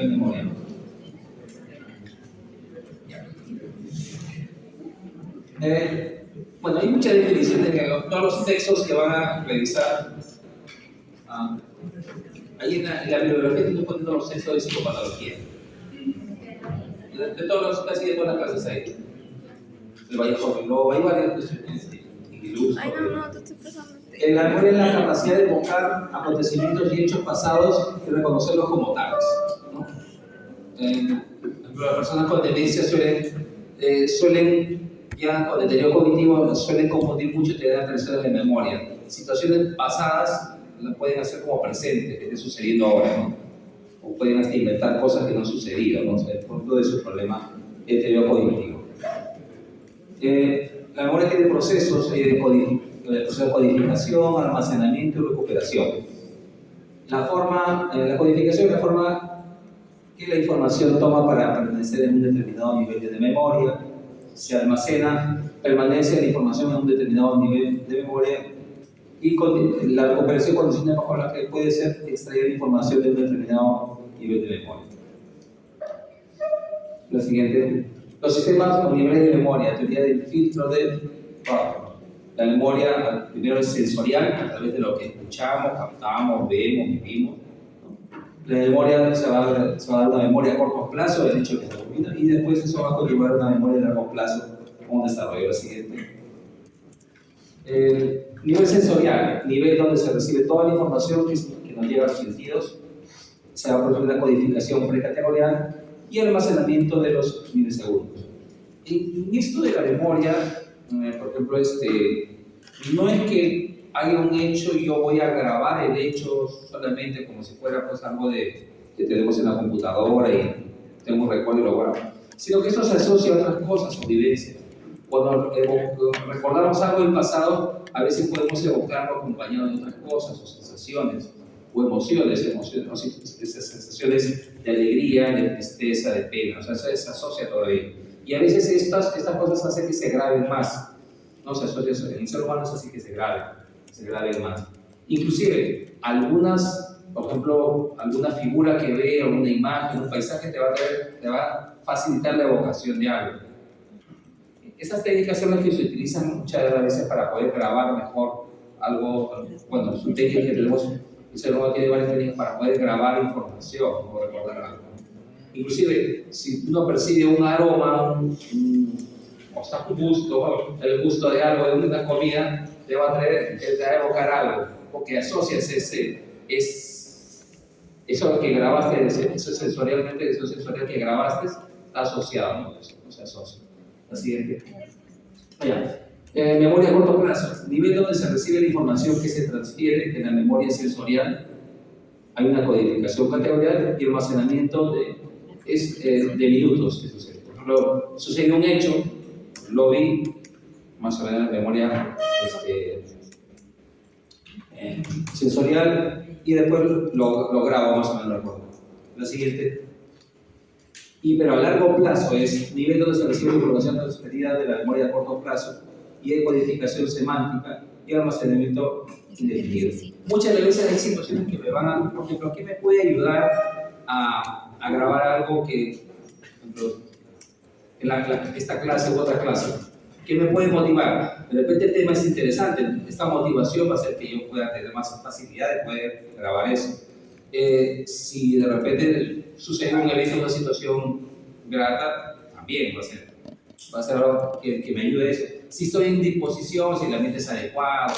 de memoria. Bueno, hay muchas definiciones en todos los textos que van a revisar. Ahí en la bibliografía estoy poniendo los textos de psicopatología. De todos casi de todas las clases ahí. Luego hay varias cuestiones ilustres. Ay, no, te estoy pasando. La memoria es la capacidad de evocar acontecimientos y hechos pasados y reconocerlos como tales, ¿no? Las personas con demencia suelen ya con deterioro cognitivo, suelen confundir mucho y tener alteraciones de memoria. Situaciones pasadas las pueden hacer como presentes, que esté sucediendo ahora, ¿no? O pueden hasta inventar cosas que no han sucedido, ¿no? O sea, por todo ese problema de deterioro cognitivo. La memoria tiene procesos de codificación, almacenamiento y recuperación. La codificación es la forma que la información toma para permanecer en un determinado nivel de memoria. Se almacena, permanece la información en un determinado nivel de memoria, y la recuperación condiciones bajo las que puede ser extraer información de un determinado nivel de memoria. La siguiente. Los sistemas o niveles de memoria, teoría del filtro de Barrow. La memoria primero es sensorial, a través de lo que escuchamos, captamos, vemos, vivimos, ¿no? La memoria se va a dar una memoria a corto plazo, el hecho que se olvida, y después eso va a conllevar una memoria a largo plazo con un desarrollo. La siguiente. Nivel sensorial, nivel donde se recibe toda la información que nos llega a los sentidos. Se va a producir la codificación precategorial y el almacenamiento de los milisegundos. En esto de la memoria, por ejemplo, no es que haya un hecho y yo voy a grabar el hecho solamente como si fuera pues algo que tenemos en la computadora y tengo un recuerdo y lo grabo, sino que eso se asocia a otras cosas o vivencias. Cuando recordamos algo del pasado, a veces podemos evocarlo acompañado de otras cosas o sensaciones o emociones, esas sensaciones de alegría, de tristeza, de pena, o sea, eso se asocia todo ello. Y a veces estas cosas hacen que se graben más, no se asocia, en el ser humano es así que se graben más. Inclusive, por ejemplo, alguna figura que ve, o una imagen, un paisaje te va a facilitar la evocación de algo. Esas técnicas son las que se utilizan muchas veces para poder grabar mejor algo. Bueno, son técnicas que tenemos. El ser humano tiene varias técnicas para poder grabar información o recordar algo. Inclusive, si uno percibe un aroma, el gusto de algo, de una comida, te va a evocar algo, porque asocias eso que grabaste, eso sensorial que grabaste, está asociado, ¿no? Eso no se asocia. La siguiente. Memoria a corto plazo, nivel donde se recibe la información que se transfiere en la memoria sensorial. Hay una codificación categorial y almacenamiento de minutos que sucede. Por ejemplo, sucedió un hecho, lo vi, más o menos en memoria sensorial, y después lo grabo más o menos, recuerdo. La siguiente. Pero a largo plazo es nivel donde se recibe la información transferida de la memoria a corto plazo, y hay codificación semántica y almacenamiento indefinido. Muchas veces hay situaciones que me van a, por ejemplo, ¿qué me puede ayudar a grabar algo que, por ejemplo, en esta clase u otra clase? ¿Qué me puede motivar? De repente el tema es interesante, esta motivación va a hacer que yo pueda tener más facilidad de poder grabar eso. Si de repente sucede un evento, una situación grata, también va a ser algo que me ayude a eso. Si estoy en disposición, si el ambiente es adecuado,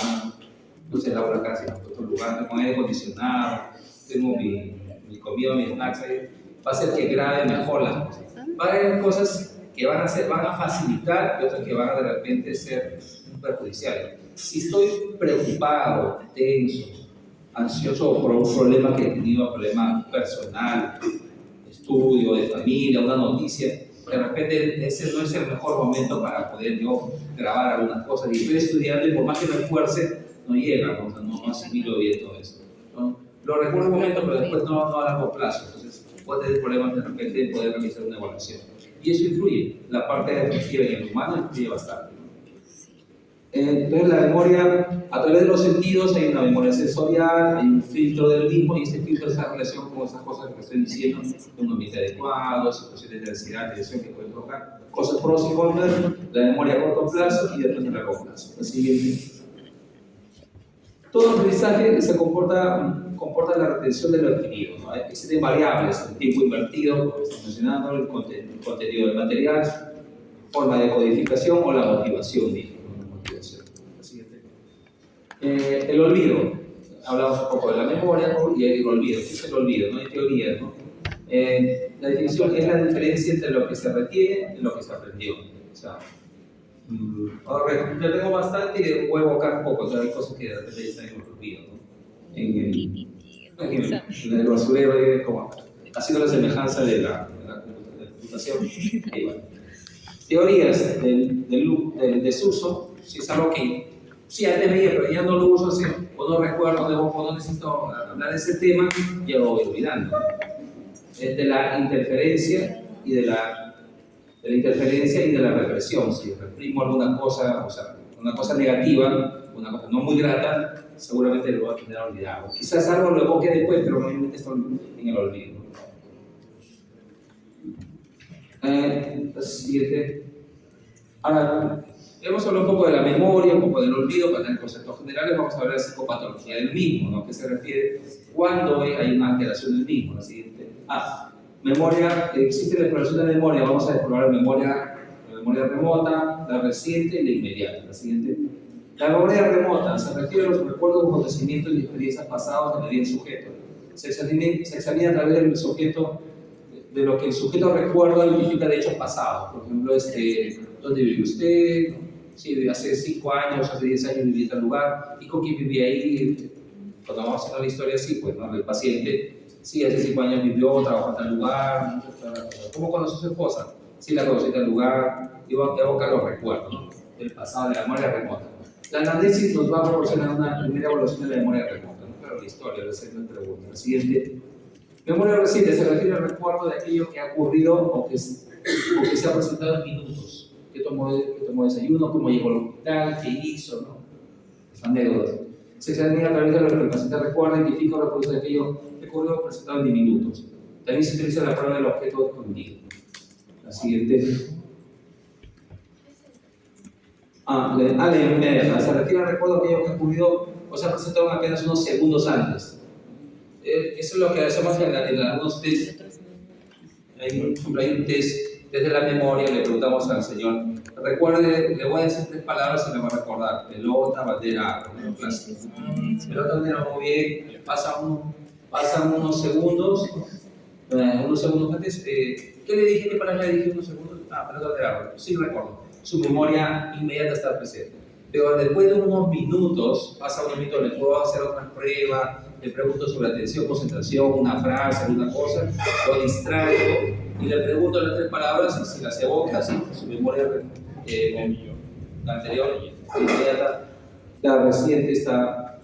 no sé, la hora casi en otro lugar, con aire acondicionado, tengo mi comida, mis snacks ahí, va a hacer que grabe mejor las cosas. Va a haber cosas que van a facilitar y otras que van a de repente ser perjudiciales. Si estoy preocupado, tenso, ansioso por un problema que he tenido, un problema personal, estudio, de familia, una noticia, de repente ese no es el mejor momento para poder yo grabar algunas cosas. Y estoy estudiando y por más que me esfuerce, no llega, no asimilo bien todo eso, ¿no? Lo recuerdo un momento, pero después no a largo plazo. Entonces puede tener problemas de repente de poder realizar una evaluación. Y eso influye, la parte afectiva en el humano influye bastante, ¿no? Entonces la memoria, a través de los sentidos, hay una memoria sensorial, hay un filtro del mismo, y este filtro está en relación con esas cosas que estoy diciendo, un ambiente adecuado, situaciones de ansiedad, tensión que pueden provocar, cosas pros y contras, la memoria a corto plazo y después de largo plazo. La siguiente. Todo aprendizaje comporta la retención de lo adquirido, ¿no? Existen variables, el tiempo invertido, como estamos mencionando, el contenido del material, forma de codificación o la motivación, dijo. El olvido. Hablamos un poco de la memoria y el olvido. ¿Qué es el olvido? No hay teoría, ¿no? La definición es la diferencia entre lo que se retiene y lo que se aprendió. O sea, ahora yo tengo bastante y voy a evocar poco, o sea, hay cosas que de repente están en el olvido, ¿no? En el basurero, como haciendo la semejanza de la computación. Ahí va. Teorías del desuso, si es algo que sí, antes veía, pero ya no lo uso así, o no recuerdo, o no necesito hablar de ese tema, ya lo voy olvidando. De la interferencia y de la represión. Si reprimo alguna cosa, o sea, una cosa negativa, una cosa no muy grata, seguramente lo voy a tener olvidado. Quizás algo lo evoque después, pero normalmente está en el olvido. La siguiente. Ahora, hemos hablado un poco de la memoria, un poco del olvido, para tener conceptos generales. Vamos a hablar de psicopatología del mismo, ¿no? Que se refiere cuando hay una alteración del mismo. La siguiente. Memoria, existe la exploración de la memoria. Vamos a explorar la memoria remota, la reciente y la inmediata. La siguiente. La memoria remota se refiere a los recuerdos, acontecimientos y experiencias pasadas en la vida del sujeto. Se examina a través del sujeto, de lo que el sujeto recuerda, identifica de hechos pasados. Por ejemplo, ¿dónde vive usted? Sí, hace 5 años, hace 10 años viví en tal lugar. ¿Y con quién vivía ahí? Cuando vamos a hacer una historia así, pues, ¿no? El paciente, sí, hace 5 años vivió, trabajó en tal lugar. ¿Cómo conoció a su esposa? Sí, la conocí en tal lugar. Y evoca los recuerdos, ¿no? Del pasado, de la memoria remota. La anamnesis nos va a proporcionar una primera evaluación de la memoria remota, ¿no? Claro, la historia, la pregunta. La siguiente. Memoria reciente se refiere al recuerdo de aquello que ha ocurrido o que se ha presentado en minutos. Que tomó desayuno, cómo llegó al hospital, qué hizo, ¿no? Las anécdotas. Se examina a través de lo que el paciente recuerda, identifica o reproduce aquello que ocurrió presentado en minutos. También se utiliza la prueba del objeto escondido. La siguiente. La inmediata. Se refiere al recuerdo de aquello que ha ocurrido o se ha presentado apenas unos segundos antes. Eso es lo que hacemos en algunos test. Hay un test desde la memoria, le preguntamos al señor, recuerde, le voy a decir 3 palabras y me va a recordar: pelota, bandera, agua, ¿no? Pelota, bandera, muy bien. Pasan unos segundos antes. ¿Qué le dije? ¿Qué palabra le dije unos segundos? Pelota, bandera, agua. Sí, recuerdo. Su memoria inmediata está presente. Pero después de unos minutos, pasa un minuto, le puedo hacer otra prueba, le pregunto sobre atención, concentración, una frase, alguna cosa, lo distraigo y le pregunto las 3 palabras y si las evoca, si su memoria la anterior, inmediata, la reciente está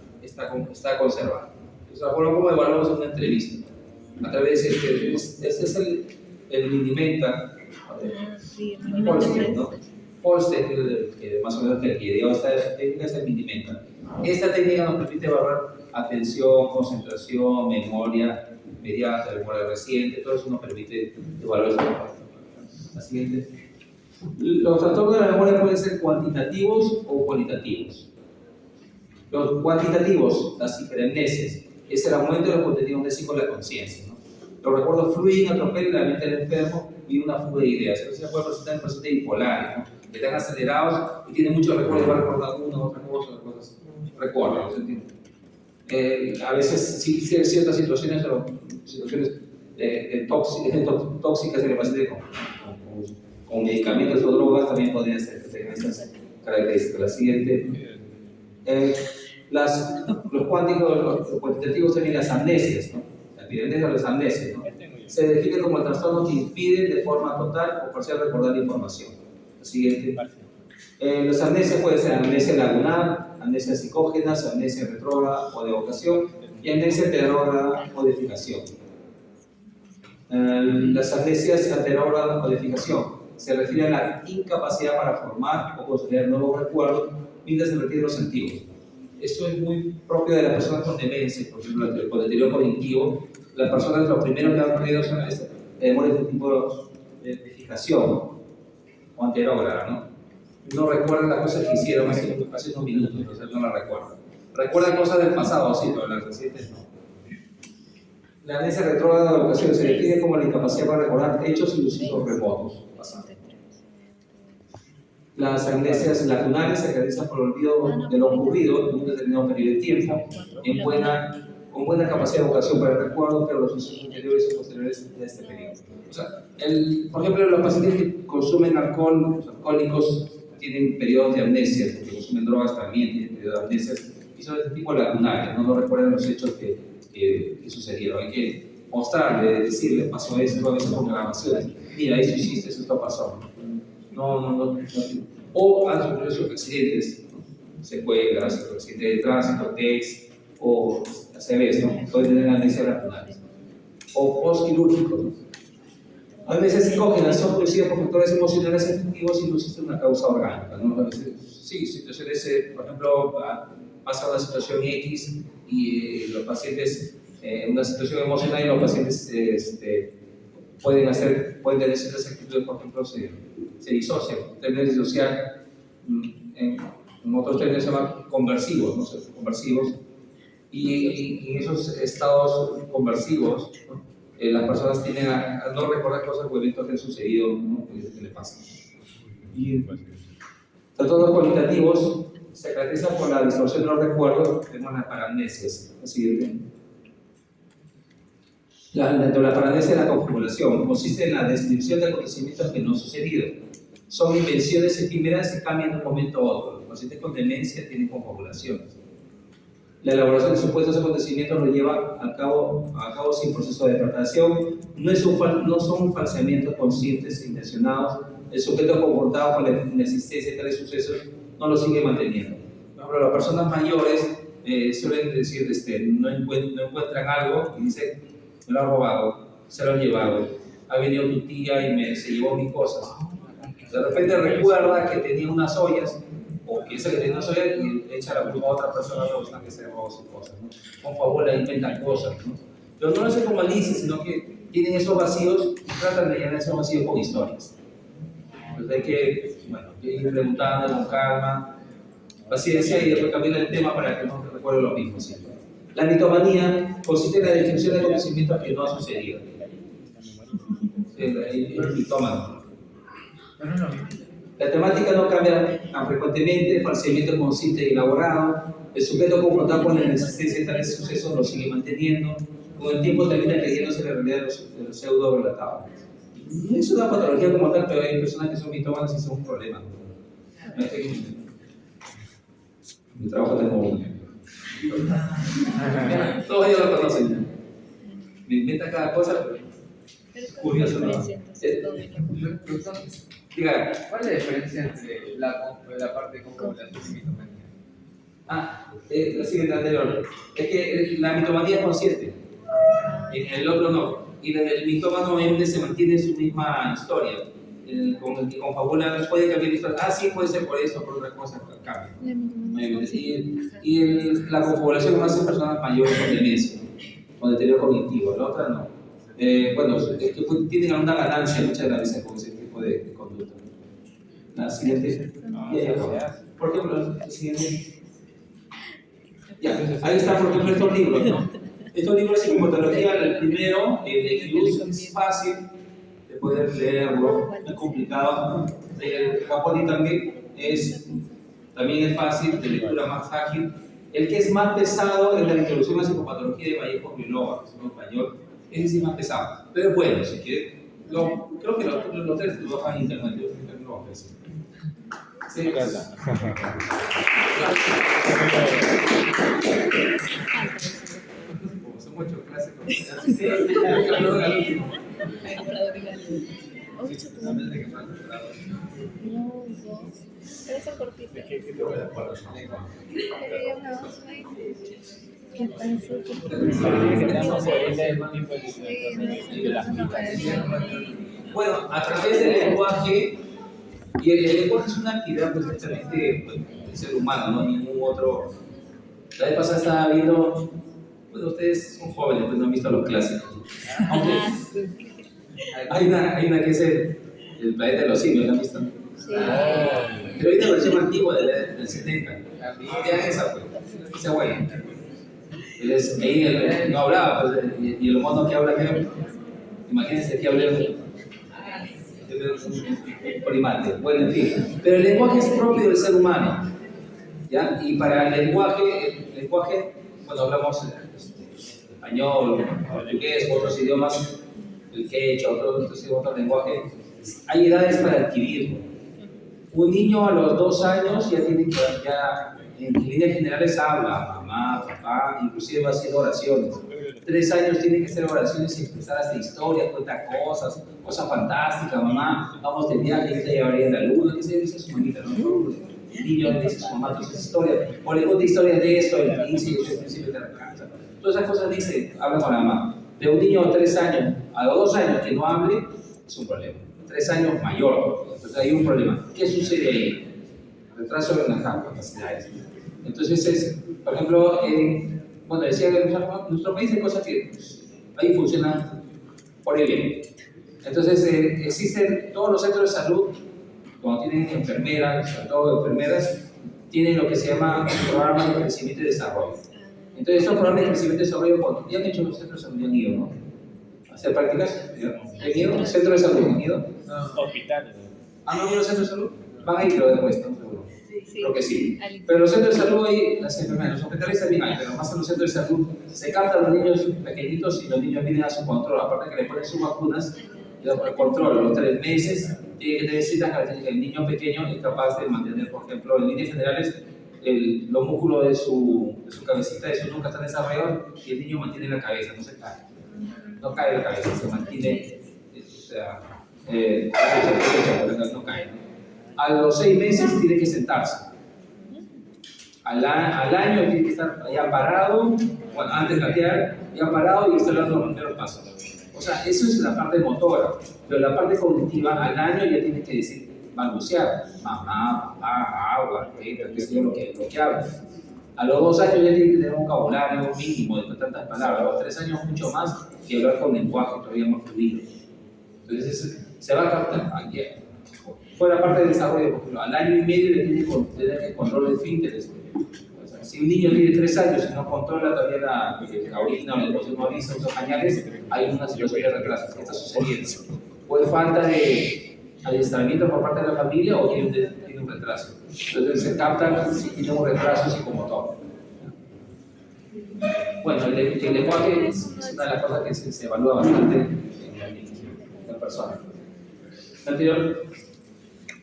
conservada. Es la forma como evaluamos en una entrevista. A través de este es el Minimenta, ¿no? Polster, que más o menos que ideó esta técnica, es el Minimenta. Esta técnica nos permite evaluar atención, concentración, memoria inmediata, memoria reciente, todo eso nos permite evaluar esta. La siguiente. Los trastornos de la memoria pueden ser cuantitativos o cualitativos. Los cuantitativos, las hiperemnesias, es el aumento de los contenidos amnésicos de la conciencia, ¿no? Los recuerdos fluyen, atropelan la mente del enfermo y una fuga de ideas. Eso se puede presentar en pacientes bipolares, ¿no? Que están acelerados y tienen muchos recuerdos, va a recordar una, otra cosa, otras cosas. Recuerdan, ¿se entiende? A veces sí, ciertas situaciones tóxicas en el paciente con medicamentos o drogas también podrían ser que tengan estas características. La siguiente. Los cuantitativos tienen las amnesias, ¿no? La epidemia de las amnesias, ¿no? Se define como el trastorno que impide de forma total o parcial recordar la información. La siguiente. Las amnesias pueden ser amnesia lagunar, amnesia psicógena, amnesia retrógrada o de evocación y amnesia anterógrada o de fijación. Las amnesias anterógrada o de fijación se refiere a la incapacidad para formar o construir nuevos recuerdos mientras se retienen los antiguos. Esto es muy propio de las personas con demencia, por ejemplo, con deterioro cognitivo. Las personas, lo primero que van perdiendo son memorias de tipo de fijación o anterógrada, ¿no? No recuerdan las cosas que hicieron hace unos minutos, o sea, no las recuerdan. Recuerdan cosas del pasado, sí, pero las recientes no. La amnesia retrógrada de la educación se define como la incapacidad para recordar hechos y sucesos remotos pasados. Las amnesias lacunares se caracterizan por el olvido de lo ocurrido en un determinado periodo de tiempo, con buena capacidad de evocación para el recuerdo, pero los sucesos anteriores o posteriores de este periodo. O sea, por ejemplo, los pacientes que consumen alcohol, los alcohólicos, tienen periodos de amnesia, los que consumen drogas también tienen periodos de amnesia, y son de este tipo lacunarios, no recuerdan los hechos que sucedieron. Hay que mostrarle, decirle, pasó esto, a veces con grabaciones, mira, eso hiciste, esto pasó. No. O han sufrido accidentes, ¿no? Secuelas, accidentes de tránsito, TECS o ACVs, ¿no? Pueden tener amnesia lacunares. O postquirúrgicos, ¿no? Amnesias psicógenas son producidas por factores emocionales efectivos y no existe una causa orgánica, ¿no? Sí, situaciones, por ejemplo, pasa una situación X y los pacientes, una situación emocional y los pacientes pueden tener ciertas actitudes, por ejemplo, se disocian. En términos disociar, en otros términos se llaman conversivos, ¿no? Conversivos. Y en esos estados conversivos, ¿no? Las personas tienden a no recordar cosas o eventos que han sucedido, ¿no? Que le pasan. Y trastornos cualitativos se caracterizan por la distorsión de los recuerdos, tenemos las paramnesias. Así la paramnesia de la confabulación consiste en la descripción de acontecimientos que no han sucedido. Son invenciones efímeras que cambian de un momento a otro. Los pacientes con demencia tienen confabulaciones. La elaboración de supuestos acontecimientos lo lleva a cabo sin proceso de preparación. No son falseamientos conscientes e intencionados. El sujeto confrontado con la inexistencia de tales sucesos no lo sigue manteniendo. Por ejemplo, las personas mayores suelen decir, no encuentran algo y dicen, me lo han robado, se lo han llevado, ha venido tu tía y se llevó mis cosas. De repente recuerda que tenía unas ollas, o piensa que tenía unas ollas y echa la culpa a otra persona que se robó sus cosas, ¿no? Con favor, inventan cosas, ¿no? Pero no lo hacen con malicia, sino que tienen esos vacíos y tratan de llenar esos vacíos con historias. Entonces hay que ir preguntando con calma, paciencia y después cambiar el tema para que no te recuerde lo mismo siempre. La mitomanía consiste en la descripción de acontecimientos que no han sucedido. El mitómano. La temática no cambia tan frecuentemente, el falseamiento consciente y elaborado. El sujeto confrontado con la inexistencia de tales sucesos lo sigue manteniendo. Con el tiempo termina creyéndose la realidad de los pseudo relatados. Es una patología como tal, pero hay personas que son mitómanas y son un problema. Mi trabajo tengo uno. Todos ellos lo conocen. Me inventa cada cosa, pero es curioso, ¿no? Diga, ¿cuál es la diferencia entre la parte de confabulación y mitomanía? La siguiente anterior. Es que la mitomanía es consciente, el otro no. Y el mitómano obviamente se mantiene en su misma historia. Con el que confabula puede cambiar la historia. Sí, puede ser por eso, por otra cosa, cambia. La confabulación más en personas mayores con demencia, con deterioro cognitivo, la otra no. Es que tienen alguna ganancia muchas veces con ese tipo de conducta. La siguiente. Por ejemplo, la siguiente. Ahí está, por ejemplo, estos libros, ¿no? Estos libros de psicopatología, el primero, el de Cruz, es fácil de poder leerlo, es complicado. El Caponi también es fácil, de lectura más ágil. El que es más pesado es la introducción a la psicopatología de Vallejo Biloba, que es un español. Ese sí es más pesado, pero es bueno, si quieren. Creo que los tres lo bajan en internet, yo también lo bajé. Sí, gracias. Son muchos clásicos. Pero son cortitos. Bueno, a través del lenguaje, y el lenguaje es una actividad perfectamente el ser humano, no ningún otro. La vez pasada estaba viendo, bueno, ustedes son jóvenes, pues no han visto los clásicos. Aunque hay una que es el planeta de los simios, ¿la han visto? Sí. Pero hay una versión antigua del 70. Vean esa, pues. Esa buena. Ahí no hablaba, pues, y el mono que habla, imagínense que habla un primate. Bueno, en fin. Pero el lenguaje es propio del ser humano. ¿Ya? Y para el lenguaje, bueno, hablamos español, portugués, otros idiomas, el quechua, otros lenguajes, hay edades para adquirirlo. Un niño a los 2 años ya tiene que, en líneas generales habla, mamá, papá, inclusive va haciendo oraciones. 3 años tiene que hacer oraciones y empezar a hacer historias, cuenta cosas fantásticas, mamá, vamos de viaje, yo te llevaré a la luna, ¿qué se dice su mamita? ¿No? El niño le dice a su mamá todas esas historias, o le cuenta historias de esto, el príncipe, el príncipe de la casa. Todas esas cosas dice, habla con la mamá. De un niño a 3 años, a los 2 años que no hable, es un problema. 3 años mayor, entonces hay un problema. ¿Qué sucede ahí? Retraso en las capacidades. Entonces, por ejemplo, bueno, decía que en nuestro país hay cosas que ahí funcionan por el bien. Entonces, existen todos los centros de salud, cuando tienen enfermeras, sobre todo enfermeras, tienen lo que se llama programas de crecimiento y desarrollo. Entonces, estos programas de crecimiento y desarrollo, cuando ya han hecho los centros de salud, han ido, ¿no? A hacer prácticas, ¿han ido? ¿Centro de salud han ido? Hospitales. ¿Han ido a los centros de salud? Van a ir, pero después, ¿no? Seguro. Sí. Creo que sí. Pero los centros de salud hay, las enfermeras, los hospitales también hay, pero más en los centros de salud se captan los niños pequeñitos y los niños vienen a su control, aparte que le ponen sus vacunas, el control a los 3 meses, tiene que tener ciertas características. El niño pequeño es capaz de mantener, por ejemplo, en líneas generales, los músculos de su cabecita, de su nuca están desarrollados y el niño mantiene la cabeza, no se cae. No cae la cabeza, se mantiene, o sea, no cae. A los 6 meses tiene que sentarse. Al año tiene que estar ya parado, bueno, antes de gatear, ya parado y estar dando los primeros pasos. O sea, eso es la parte motora, pero la parte cognitiva al año ya tiene que decir, balbucear, mamá, papá, agua, que es lo que habla. A los 2 años ya tiene que tener un vocabulario mínimo de tantas palabras, a los 3 años mucho más que hablar con lenguaje todavía más fluido. Entonces se va a captar. Fue la parte de desarrollo, por ejemplo, al año y medio le tiene que tener el control de esfínteres. O sea, si un niño tiene 3 años y no controla todavía la orina o el no avisa usa pañales, hay una situación de retraso que está sucediendo. Puede falta de adiestramiento por parte de la familia o tiene un retraso. Entonces se capta si tiene un retraso psicomotor. Bueno, el lenguaje es una de las cosas que se evalúa bastante en la persona. Anterior.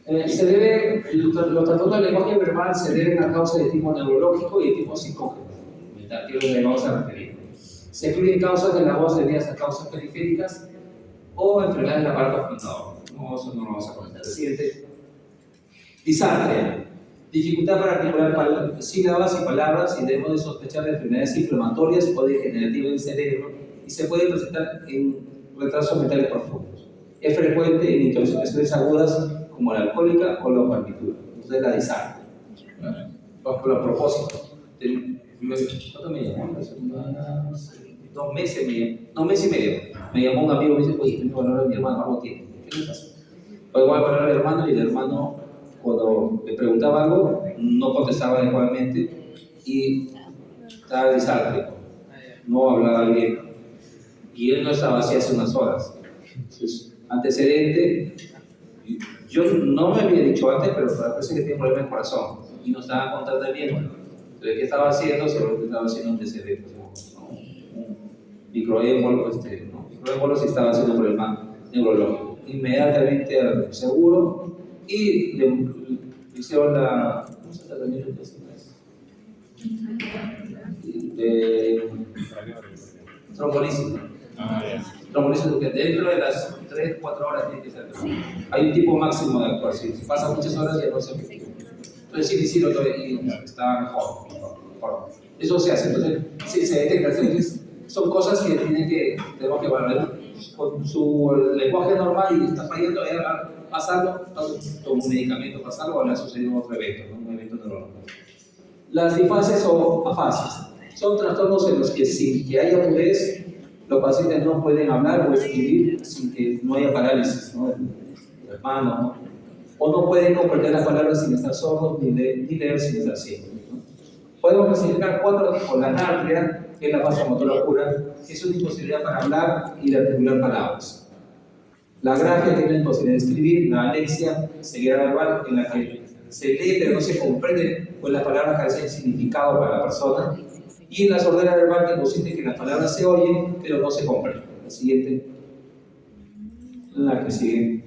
Los trastornos del lenguaje verbal se deben a causas de tipo neurológico y de tipo psicógeno, mental, que es lo que vamos a referir. Se incluyen causas de la voz debidas a causas periféricas o enfermedades del aparato fonador. No, eso no lo vamos a comentar. Siguiente. Disartria. Dificultad para articular sílabas y palabras y debemos de sospechar de enfermedades inflamatorias o degenerativas del cerebro y se puede presentar en retrasos mentales profundos. Es frecuente en intoxicaciones agudas como la alcohólica o la barbitura. Entonces la disartria. Por los propósitos. ¿Cuánto me llamó? 2 meses, no, 1 mes y medio. Me llamó un amigo y me dice, oye, tengo que hablar de mi hermano, algo tiene. ¿Qué le pasa? Pues voy a hablar del hermano y el hermano, cuando le preguntaba algo, no contestaba adecuadamente y estaba disártrico. No hablaba bien. Y él no estaba así hace unas horas. Entonces, antecedente, yo no me había dicho antes, pero parece que tiene problemas de corazón y no estaba contando bien. Entonces, ¿qué estaba haciendo? Seguramente estaba haciendo antecedentes, un microémbolo, microémbolo si estaba haciendo un problema neurológico. Inmediatamente al seguro y le hicieron la. ¿Cómo se llama también? Trombolisis. Trombolisis, porque dentro de las 3-4 horas tiene que ser. Hay un tipo máximo de actuación. Si pasa muchas horas ya no se efectúa. Entonces, sí, y está mejor. Eso se hace. Entonces, sí, se detecta. Entonces, son cosas que tenemos que valorar. Con su lenguaje normal y está fallando, pasarlo, toma un medicamento, pasarlo o le ha sucedido otro evento, ¿no? Un evento neurológico. Las disfasias o afasias son trastornos en los que sin que haya agudez, los pacientes no pueden hablar o escribir sin que no haya parálisis, ¿no? De las manos, ¿no? O no pueden comprender las palabras sin estar sordos ni leer sin estar ciegos, ¿no? Podemos clasificar 4 tipos: la anartria, que es la vasomotora pura, que es una imposibilidad para hablar y de articular palabras; la grafia, que es la imposibilidad de escribir; la alexia, ceguera verbal, en la que se lee pero no se comprende, pues las palabras carecen de significado para la persona; y la sordera verbal, que consiste en que las palabras se oyen pero no se comprenden. La siguiente, la que sigue.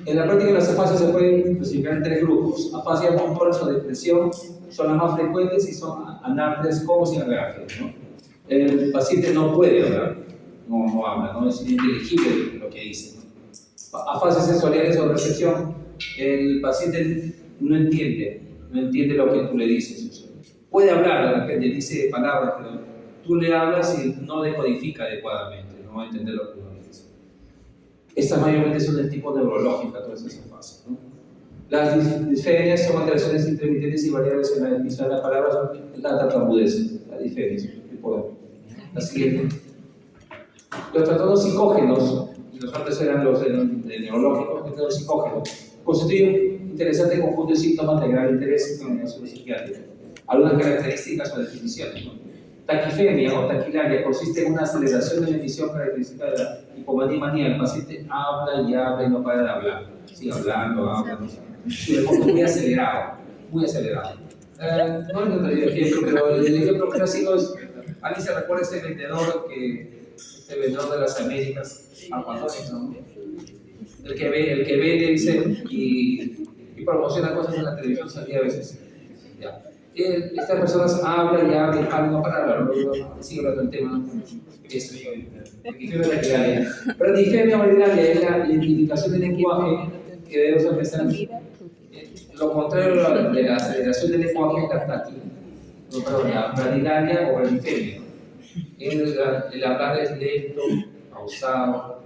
En la práctica, las afasias se pueden clasificar en 3 grupos: afasias motoras o de expresión, son las más frecuentes, y son anartrias como sin grafia, ¿no? El paciente no puede hablar, no habla, no es inteligible lo que dice, ¿no? Afasias sensoriales o de recepción, el paciente no entiende lo que tú le dices. Puede hablar, de repente dice palabras, pero tú le hablas y no decodifica adecuadamente, no va a entender lo que uno dice. Estas mayormente son del tipo neurológico, todas esas fases, ¿no? Las disfemias son alteraciones intermitentes y variables en la definición de las palabras, la tartamudez, la disfemia, la siguiente. Los trastornos psicógenos, y los antes eran los neurológicos, los psicógenos, constituyen un interesante conjunto de síntomas de gran interés en la psiquiátrica. Algunas características o definiciones, ¿no? Taquifemia o taquilaria consiste en una aceleración de la emisión característica de la hipomanía y manía. El paciente habla y no para de hablar. Sigue hablando, habla, no sé. Y de modo muy acelerado, muy acelerado. No les doy el ejemplo, pero el ejemplo clásico es: ¿alguien se recuerda este vendedor de las Américas, Arpadones, ¿no? El que vende, dice, y promociona cosas en la televisión, salía a veces. Ya. Estas personas hablan y no para hablar, sigo hablando del tema. Pero difemia ordinaria es la identificación del lenguaje que debemos empezar. Lo contrario de la aceleración del lenguaje es la bradilaria o bradifemia. El hablar es lento, pausado,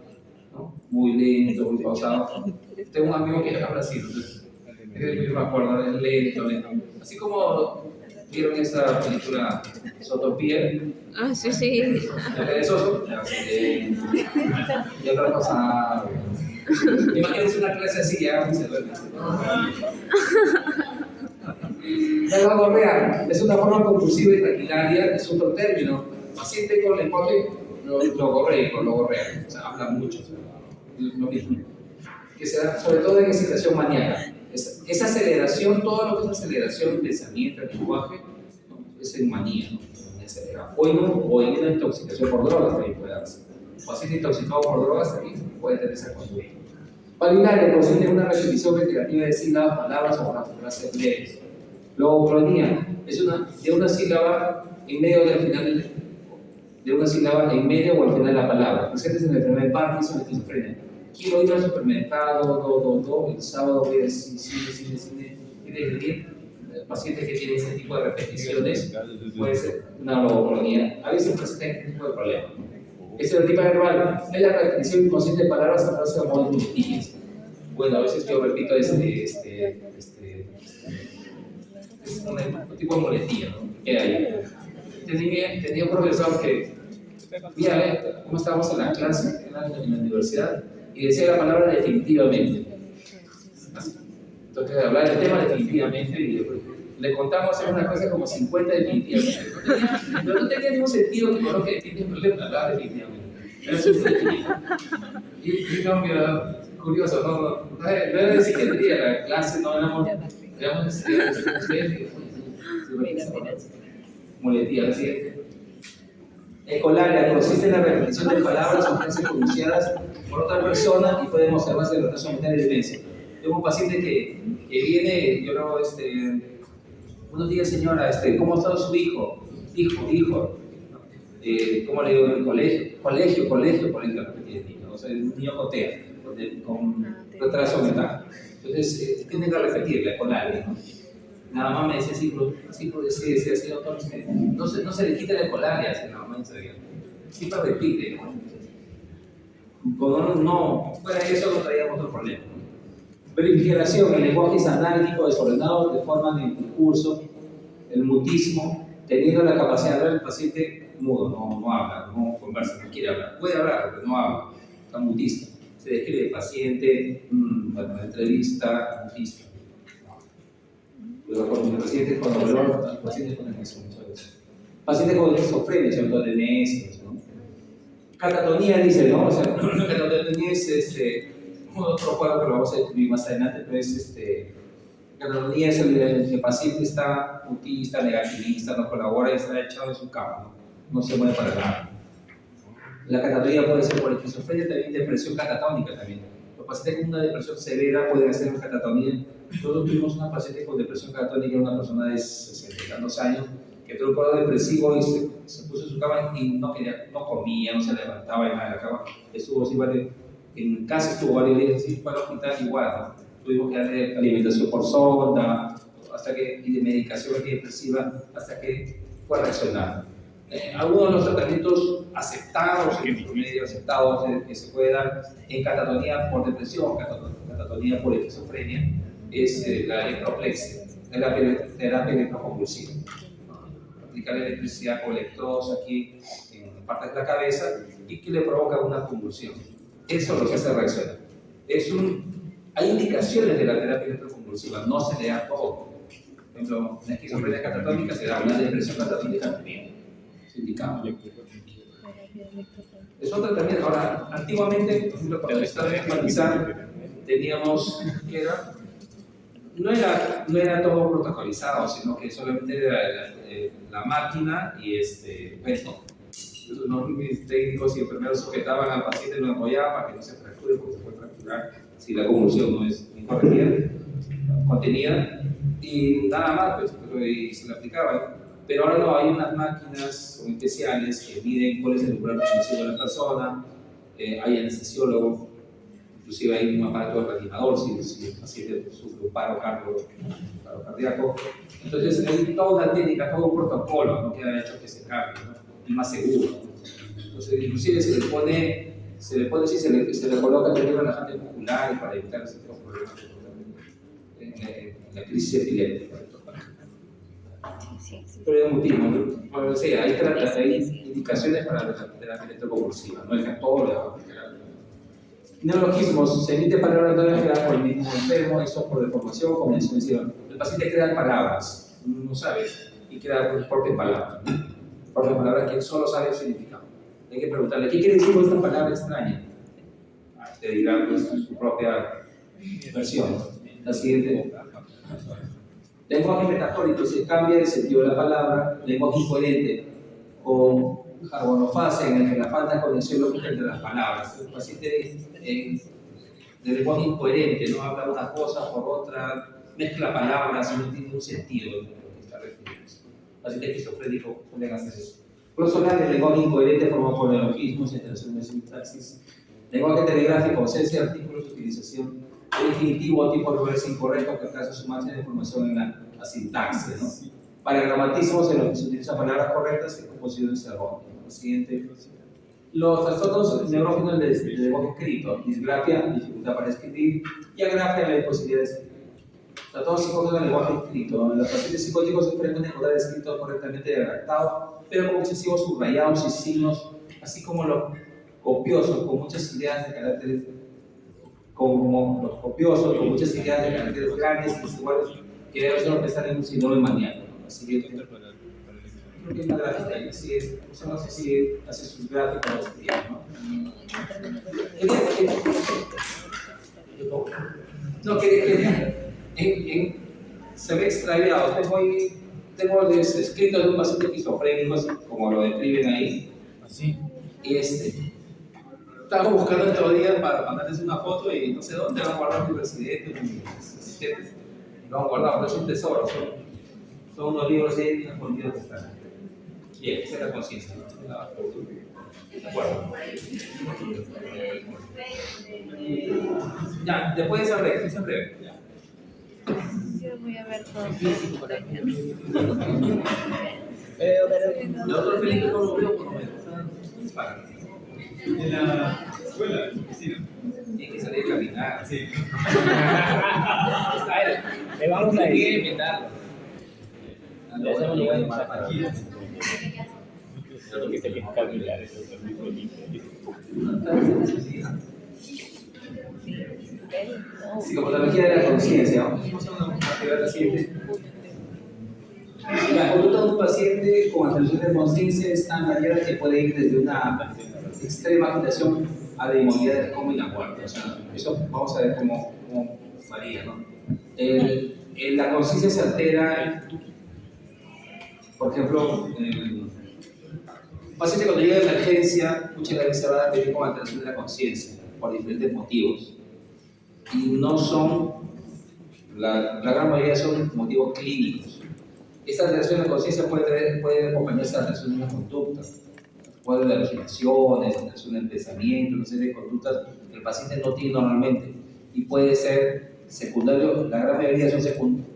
¿no? Muy lento, muy pausado. Tengo un amigo que habla así, yo me acuerdo, es lento. Así como vieron esa película Zootopia. Ah, sí, sí. Eso, y otra cosa. Imagínense una clase así, ya se duerme. La logorrea es una forma compulsiva y taquicardia, es otro término. Paciente con lenguaje logorreico, o sea, habla mucho, lo mismo. Que se da sobre todo en excitación maníaca. Esa aceleración, todo lo que es aceleración, pensamiento, lenguaje, ¿no? Es en manía, ¿no? O en una intoxicación por drogas también puede darse. Un paciente intoxicado por drogas también puede tener esa conducta. Validaria consiste en una repetición repetitiva de sílabas, palabras o frases breves. Logopronía es de una sílaba en medio del final de una sílaba en medio o al final de la palabra. Presentes en el primer Parkinson, la esquizofrenia. Quiero ir al supermercado, el sábado voy al cine. Tiene que venir el paciente que tiene ese tipo de repeticiones, puede ser una logopronía. A veces presenta este tipo de problemas. Estereotipo verbal es la repetición inconsciente de palabras a través de modos muletillas. Bueno, a veces yo repito es un tipo de muletilla, ¿no? Que hay. Tenía un profesor que, mira, cómo estábamos en la clase, en la universidad, y decía la palabra definitivamente. Entonces, hablaba del tema definitivamente, y después le contamos en una clase como 50 definitivamente. Pero no tenía ningún sentido que coloque definitivamente la palabra definitivamente. Era súper definitivo. Y no, mira, curioso, no era de psiquiatría la clase, no éramos muletilla, la siguiente. Ecolalia consiste en la repetición de palabras o frases pronunciadas por otra persona y puede observarse en la relación mental de demencia. Tengo un paciente que viene, yo luego, buenos días señora, ¿cómo está su hijo? Hijo. ¿Cómo le digo en el colegio, repetir el niño, o sea, el niño cotea, con retraso mental. Entonces, tiene que repetir la ecolalia, ¿no? La mamá me decía así, doctor, no se le quita la ecolalia, así, la mamá me decía, siempre repite, ¿no? Cuando no fuera eso, no traíamos otro problema, ¿no? Refrigeración, el lenguaje es anárquico, desordenado, deforman el discurso, el mutismo, teniendo la capacidad de hablar, el paciente mudo, no habla, no conversa, no quiere hablar, puede hablar, pero no habla, está mutista. Se describe el paciente, bueno, la entrevista, mutista. Pero con el paciente con dolor, pacientes con depresión, muchas veces. Pacientes con esquizofrenia, sobre todo de meses, ¿no? Catatonía dice, ¿no? O sea, catatonía es otro cuadro que lo vamos a describir más adelante, pero es catatonía es el paciente está mutista, negativista, no colabora y está echado en su cama, no se mueve para nada. La catatonía puede ser por esquizofrenia, también depresión catatónica también. Los pacientes con una depresión severa pueden hacer una catatonía. Nosotros tuvimos una paciente con depresión catatónica, una persona de 62 años, que tuvo un cuadro depresivo y se puso en su cama y no comía, no se levantaba de nada de la cama. Estuvo así en casa estuvo varios días así, fue al hospital igual, ¿no? Tuvimos que darle alimentación por sonda, y de medicación antidepresiva, hasta que fue reaccionando. Algunos de los tratamientos aceptados, medio aceptados que se puede dar en catatonía por depresión, catatonía por esquizofrenia, es la electroplexia, terapia electroconvulsiva. Aplicar electricidad con electrodos aquí en partes de la cabeza y que le provoca una convulsión. Eso es lo que hace reaccionar. Hay indicaciones de la terapia electroconvulsiva, no se le da todo. Por ejemplo, una esquizofrenia catatónica se da, una depresión catatónica también. Se indicaba. Es otro tratamiento. Ahora, antiguamente, por ejemplo, cuando estaba en Partizan, teníamos que no era todo protocolizado, sino que solamente era la máquina y bueno, los técnicos y enfermeros sujetaban al paciente en una apoyada para que no se fracture, porque se puede fracturar si la convulsión no es incorrecta, contenida, y nada más, pues, y se le aplicaba. Pero ahora no, hay unas máquinas especiales que miden cuál es el umbral conocido de la persona, hay anestesiólogo, inclusive hay un aparato de reanimador si el paciente sufre un paro cardíaco. Entonces hay toda una técnica, todo un protocolo, ¿no? Que ha hecho que se cambie, ¿no? Y más seguro. Entonces inclusive se le coloca también relajante muscular para evitar ese tipo de problemas en la crisis epiléptica. Pero es mutismo, ¿no? Bueno, sí, hay indicaciones para la terapia electroconvulsiva, no es que todo le va a aplicar. Neologismos, se emite palabras no creadas por el mismo enfermo, eso por deformación o convención. El paciente crea palabras, no sabe, y crea propias palabras. Propias palabras que él solo sabe el significado. Hay que preguntarle, ¿qué quiere decir esta palabra extraña? Te dirá pues, su propia versión. La siguiente. Lenguaje metafórico, se cambia el sentido de la palabra. Lenguaje incoherente o jargonofasia, en el que la falta de conexión lógica entre las palabras. El paciente de lenguaje incoherente, no habla una cosa por otra, mezcla palabras y no tiene un sentido de lo que está refiriéndose. El paciente esquizofrénico pueden hacer eso. Glosolar, el lenguaje incoherente formado por neologismos, alteraciones de sintaxis. Lenguaje telegráfico, ausencia de artículos, utilización de infinitivo, tipo de lugares incorrectos que alcanza su máxima de información en la sintaxis, ¿no? Para gramatismos en los que se utilizan palabras correctas y composiciones erróneas. Siguiente. Los trastornos neurógenos del lenguaje escrito, disgrafia, dificultad para escribir, y agrafia, la imposibilidad de escribir. Trastornos psicóticos del lenguaje escrito. Los pacientes psicóticos se frecuentan encontrar escrito correctamente redactado, pero con excesivos subrayados y signos, así como los copiosos, con muchas ideas de caracteres, como los copiosos, con muchas ideas de caracteres grandes y desiguales, que deben ser empezar en un síndrome maníaco. Siguiente. Creo que es una gráfica y así es, no sé si hace sus gráficas, ¿no? Se ve extraviado. Tengo escritos de un paciente esquizofrénico, como lo describen ahí. Así. Y estaba buscando estos días para mandarles una foto y no sé dónde van a guardar mi presidente, mis asistentes. Lo han guardado, pero es un tesoro. Son unos libros bien escondidos que están. Bien, esa es la conciencia. De acuerdo. Ya, después de esa breve, Ya. Yo voy a ver todo. El otro Felipe no lo veo por lo menos. En la escuela, en la oficina. Tiene que salir a caminar. Ah, Sí. Le vamos a Hay que decir. inventarlo. Ya estamos llegando más Aquí. Lo que se que calcular eso. Psicopatología de la conciencia. Vamos a una actividad reciente. La conducta de un paciente con alteración de conciencia es tan variada que puede ir desde una extrema agitación a la inmovilidad del coma y la muerte. O sea, eso vamos a ver cómo varía, ¿no? La conciencia se altera, por ejemplo, un paciente cuando llega de emergencia, muchas veces se va a venir con alteración de la conciencia por diferentes motivos. Y no son, la gran mayoría son motivos clínicos. Esta alteración de la conciencia puede acompañarse de alteración de una conducta, puede de alucinaciones, alteración del pensamiento, una serie de conductas que el paciente no tiene normalmente y puede ser secundario, la gran mayoría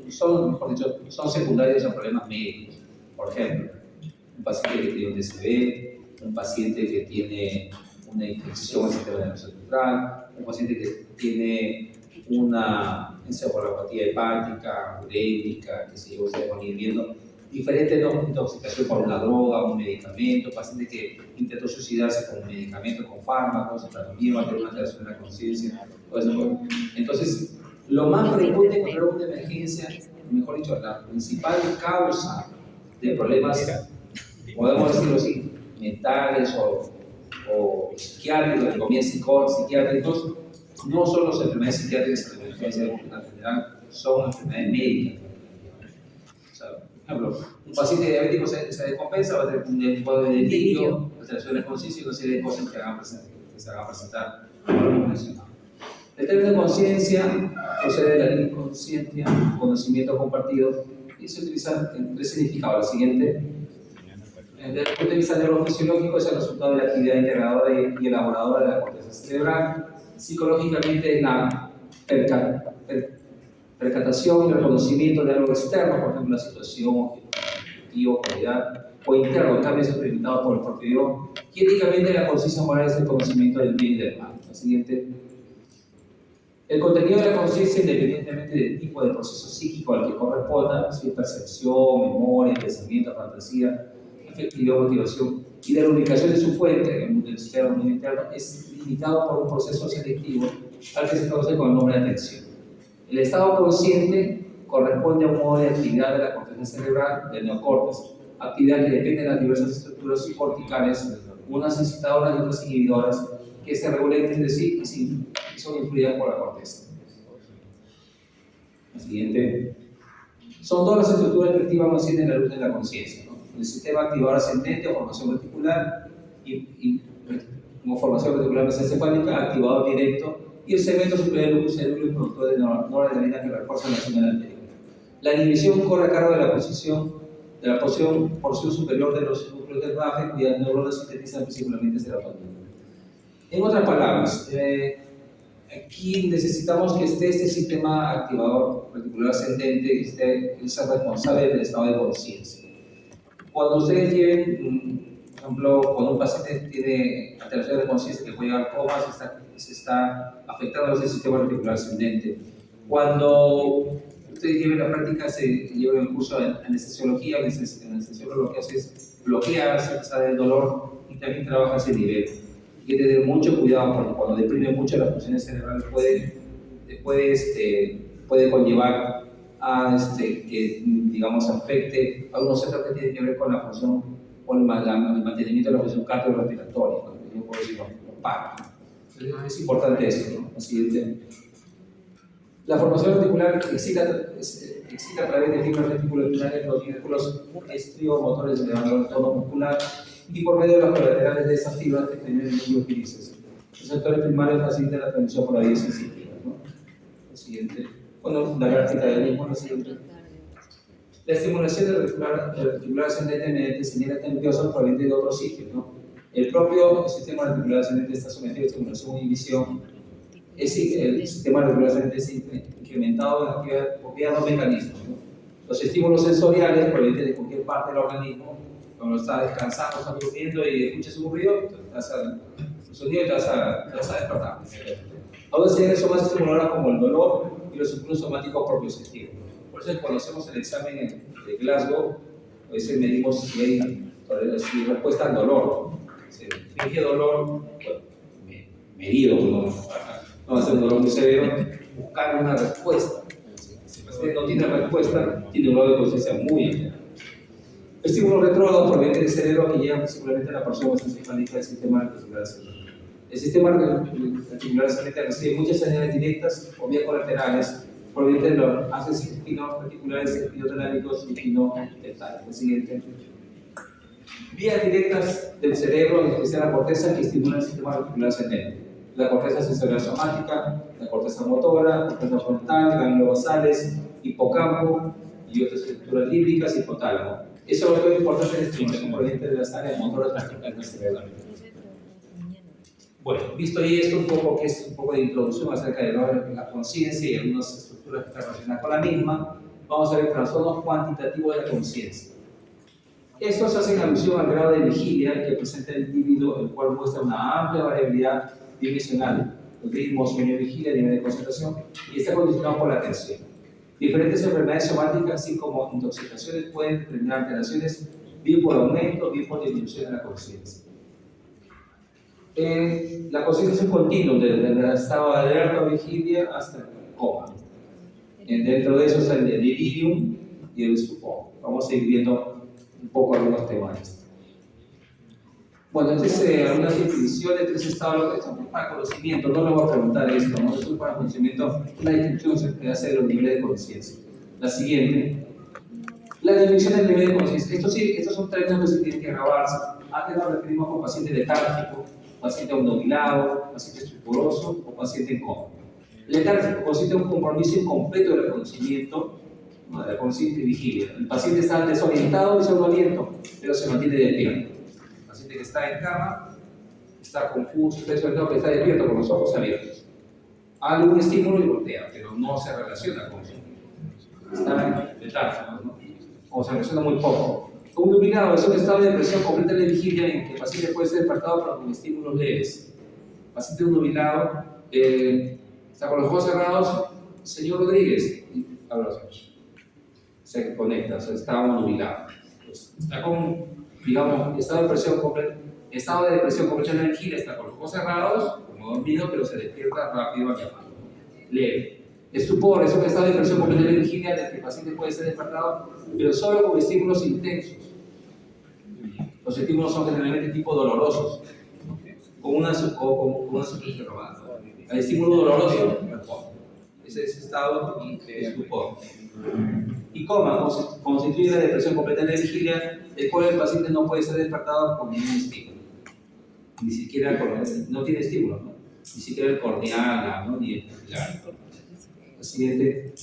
son secundarios a problemas médicos. Por ejemplo, un paciente que tiene un DCB, un paciente que tiene una infección en el sistema nervioso central, un paciente que tiene una encefalopatía hepática, urémica, que se ustedes van a ir viendo, diferente intoxicación por una droga, un medicamento, paciente que intentó suicidarse con un medicamento, con fármacos, también va a tener una alteración de la conciencia. Entonces, lo más frecuente encontrar una emergencia, mejor dicho, la principal causa de problemas, podemos decirlo así, mentales o psiquiátricos, que comienzan psiquiátricos, no son las enfermedades psiquiátricas que la emergencia en general, son enfermedades médicas. O sea, por ejemplo, un paciente diabético se descompensa, va a tener un cuadro de delirio, alteración de la conciencia y una serie de cosas que se van a presentar. El término de conciencia procede de la línea inconsciente, conocimiento compartido, y se utiliza en tres significados. La siguiente, desde el punto de vista neurofisiológico, es el resultado de la actividad integradora y elaboradora de la corteza cerebral. Psicológicamente, es la percatación y reconocimiento de algo externo, por ejemplo, la situación, objetivo, cualidad, o interno, cambios experimentados por el propio yo. Y éticamente, la conciencia moral es el conocimiento del bien y del mal. La siguiente. El contenido de la conciencia, independientemente del tipo de proceso psíquico al que corresponda, si es percepción, memoria, pensamiento, fantasía, afectividad, motivación, y de la ubicación de su fuente, en el mundo externo y interno, es limitado por un proceso selectivo al que se conoce con el nombre de atención. El estado consciente corresponde a un modo de actividad de la corteza cerebral, del neocórtex, actividad que depende de las diversas estructuras corticales, unas incitadoras y otras inhibidoras, que se regulan entre sí y son influidas por la corteza. La siguiente. Son todas las estructuras que activan o encienden la luz de la conciencia, ¿no? El sistema activador ascendente o formación reticular y como formación reticular mesencefálica, activador directo, y el segmento superior del lóbulo cerebral y productor de noradrenalina que refuerza la señal anterior. La inhibición corre a cargo de la porción superior de los núcleos del RAFE, cuyas neuronas sintetizan principalmente serotonina. En otras palabras, aquí necesitamos que esté este sistema activador reticular ascendente y esté responsable del estado de conciencia. Cuando ustedes lleven, por ejemplo, cuando un paciente tiene alteración de conciencia que puede llegar a coma, se está afectando ese sistema reticular ascendente. Cuando ustedes lleven la práctica, se lleva el curso de anestesiología, el anestesiólogo lo que hace es bloquear, se del dolor y también trabaja ese nivel. Hay que tener mucho cuidado porque cuando deprime mucho las funciones cerebrales puede conllevar a que, digamos, afecte a algunos centros que tienen que ver con la función o el mantenimiento de la función cardiorrespiratoria, ¿no? Yo puedo decir, los paros. Es importante eso, ¿no? La formación reticular excita a través de fibras reticuloespinales los vínculos estriomotores de elevador tono muscular y por medio de los colaterales de esas fibras que tienen el núcleo utilices. Los sectores primarios facilitan la transmisión por la vía sensitiva, ¿no? Lo siguiente. Bueno, la gráfica del mismo, lo siguiente. La estimulación del reticular ascendente mediante señales nerviosas proviene de otros sitios, ¿no? El propio sistema reticular ascendente está sometido a estimulación e inhibición. El sistema reticular ascendente es incrementado en la actividad por vía de dos mecanismos, ¿no? Los estímulos sensoriales provienen de cualquier parte del organismo. Cuando está descansando, está durmiendo y escuchas un ruido, un sonido y te vas a despertar. Algunas señales son más estimuladoras como el dolor y los impulsos somáticos propioceptivos. Por eso conocemos el examen de Glasgow, a veces medimos si hay respuesta al dolor. Si finge dolor, bueno, medido, no va a ser un dolor muy severo, buscar una respuesta. Si el paciente no tiene respuesta, tiene un grado de conciencia muy elevado. Estímulo retrógrado proviene del cerebro que lleva principalmente a la porción encefálica del sistema reticular cerebral. El sistema reticular cerebral recibe muchas señales directas o vías colaterales provenientes de los haces reticulares, espinotalámicos y espinodeltales. El siguiente. Vías directas del cerebro, en especial la corteza, que estimulan el sistema reticular cerebral. La corteza sensorial somática, la corteza motora, la corteza frontal, ganglios basales, hipocampo y otras estructuras límbicas y hipotálamo. Eso es lo importante en la estimulación proveniente de las áreas motoras transversales cerebrales. Bueno, visto ahí esto un poco, que es un poco de introducción acerca de la conciencia y algunas estructuras que están relacionadas con la misma, vamos a ver trastornos cuantitativos de la conciencia. Estos hacen alusión al grado de vigilia que presenta el individuo, el cual muestra una amplia variabilidad dimensional, el ritmo, sueño, vigilia, nivel de concentración, y está condicionado por la atención. Diferentes enfermedades somáticas, así como intoxicaciones, pueden determinar alteraciones bien por aumento, bien por disminución de la conciencia. La conciencia es un continuo, desde el estado de alerta o vigilia hasta el coma. Dentro de eso está el delirium y el estupor. Vamos a ir viendo un poco algunos temas. Bueno, entonces algunas definiciones, tres estados para conocimiento. No le voy a preguntar esto, no es para conocimiento. Una descripción que hace de los niveles de conciencia. La siguiente. La definición del nivel de conciencia. Estos son términos que se tienen que grabarse. Antes nos referimos con paciente letárgico, paciente obnubilado, paciente estuporoso o paciente en coma. Letárgico consiste en un compromiso incompleto del conocimiento, ¿no? De la conciencia y vigilia. El paciente está desorientado y somnoliento, pero se mantiene despierto. El paciente que está en cama está confuso, está desorientado, pero está despierto con los ojos abiertos. Hace un estímulo y voltea, pero no se relaciona con eso. Está letárgico, ¿no? O se relaciona muy poco. Un obnubilado es un estado de depresión completa de vigilia en que el paciente puede ser despertado con estímulos leves. El paciente obnubilado está con los ojos cerrados, señor Rodríguez, y abre los ojos. Se conecta, o sea, está obnubilado. Pues, está con, digamos, estado de depresión completa de vigilia, está con los ojos cerrados, como dormido, pero se despierta rápido al llamado. Leve. Estupor es un estado de depresión completa de vigilia en el que el paciente puede ser despertado, pero solo con estímulos intensos. Los estímulos son generalmente tipo dolorosos, con una superficie robada. El estímulo doloroso, ese es estado de estupor. Y coma constituye la depresión completa de vigilia, el cual el paciente no puede ser despertado con ningún estímulo. Ni siquiera no tiene estímulo, ¿no? Ni siquiera el corneal, ¿no? Ni el pupilar. El siguiente.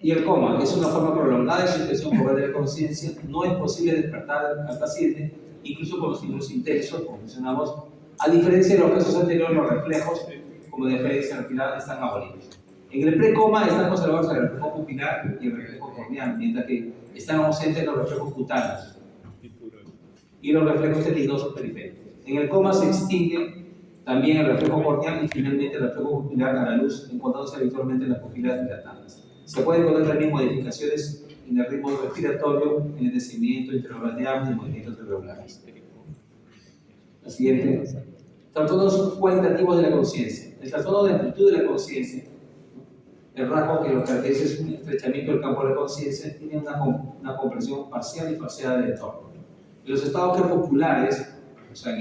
Y el coma es una forma prolongada de suspensión global de la conciencia. No es posible despertar al paciente, incluso con los estímulos intensos, como mencionamos. A diferencia de los casos anteriores, los reflejos, como de referencia al final, están abolidos. En el precoma están conservados el reflejo pupilar y el reflejo corneal, mientras que están ausentes los reflejos cutáneos y los reflejos tetinosos periféricos. En el coma se extingue también el reflejo corneal y finalmente el reflejo pupilar a la luz, encontrándose habitualmente en las pupilas dilatadas. Se pueden encontrar también modificaciones en el ritmo respiratorio, en el descendimiento intraoral de apnea y movimientos irregulares. La siguiente. Trastornos cualitativos de la conciencia. El trastorno de amplitud de la conciencia, el rasgo que lo caracteriza es un estrechamiento del campo de la conciencia, tiene una comprensión parcial y parcial del entorno. En los estados crepusculares, o sea,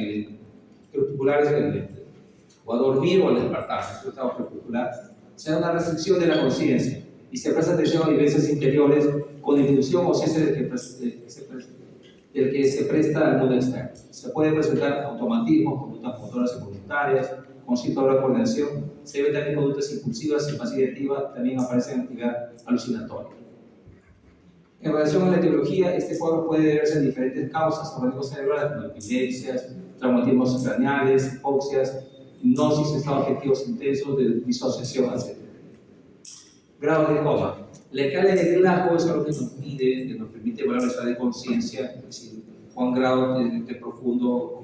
o a dormir o al despertar, en los estados crepusculares, se da una restricción de la conciencia y se presta atención a vivencias interiores con disminución o cese del que se presta al mundo externo. Se puede presentar automatismos, conductas motoras involuntarias, con cierta coordinación. Se ven también conductas impulsivas, simpatía activa, también aparecen actividad alucinatoria. En relación a la etiología, este cuadro puede deberse a diferentes causas orgánicos cerebrales, como epilepsias, traumatismos craneales, hipoxias, hipnosis, estados afectivos intensos, de disociación, etc. Grados de coma. La escala de Glasgow es algo que nos mide, que nos permite evaluar el estado de conciencia, es decir, cuán grado de profundo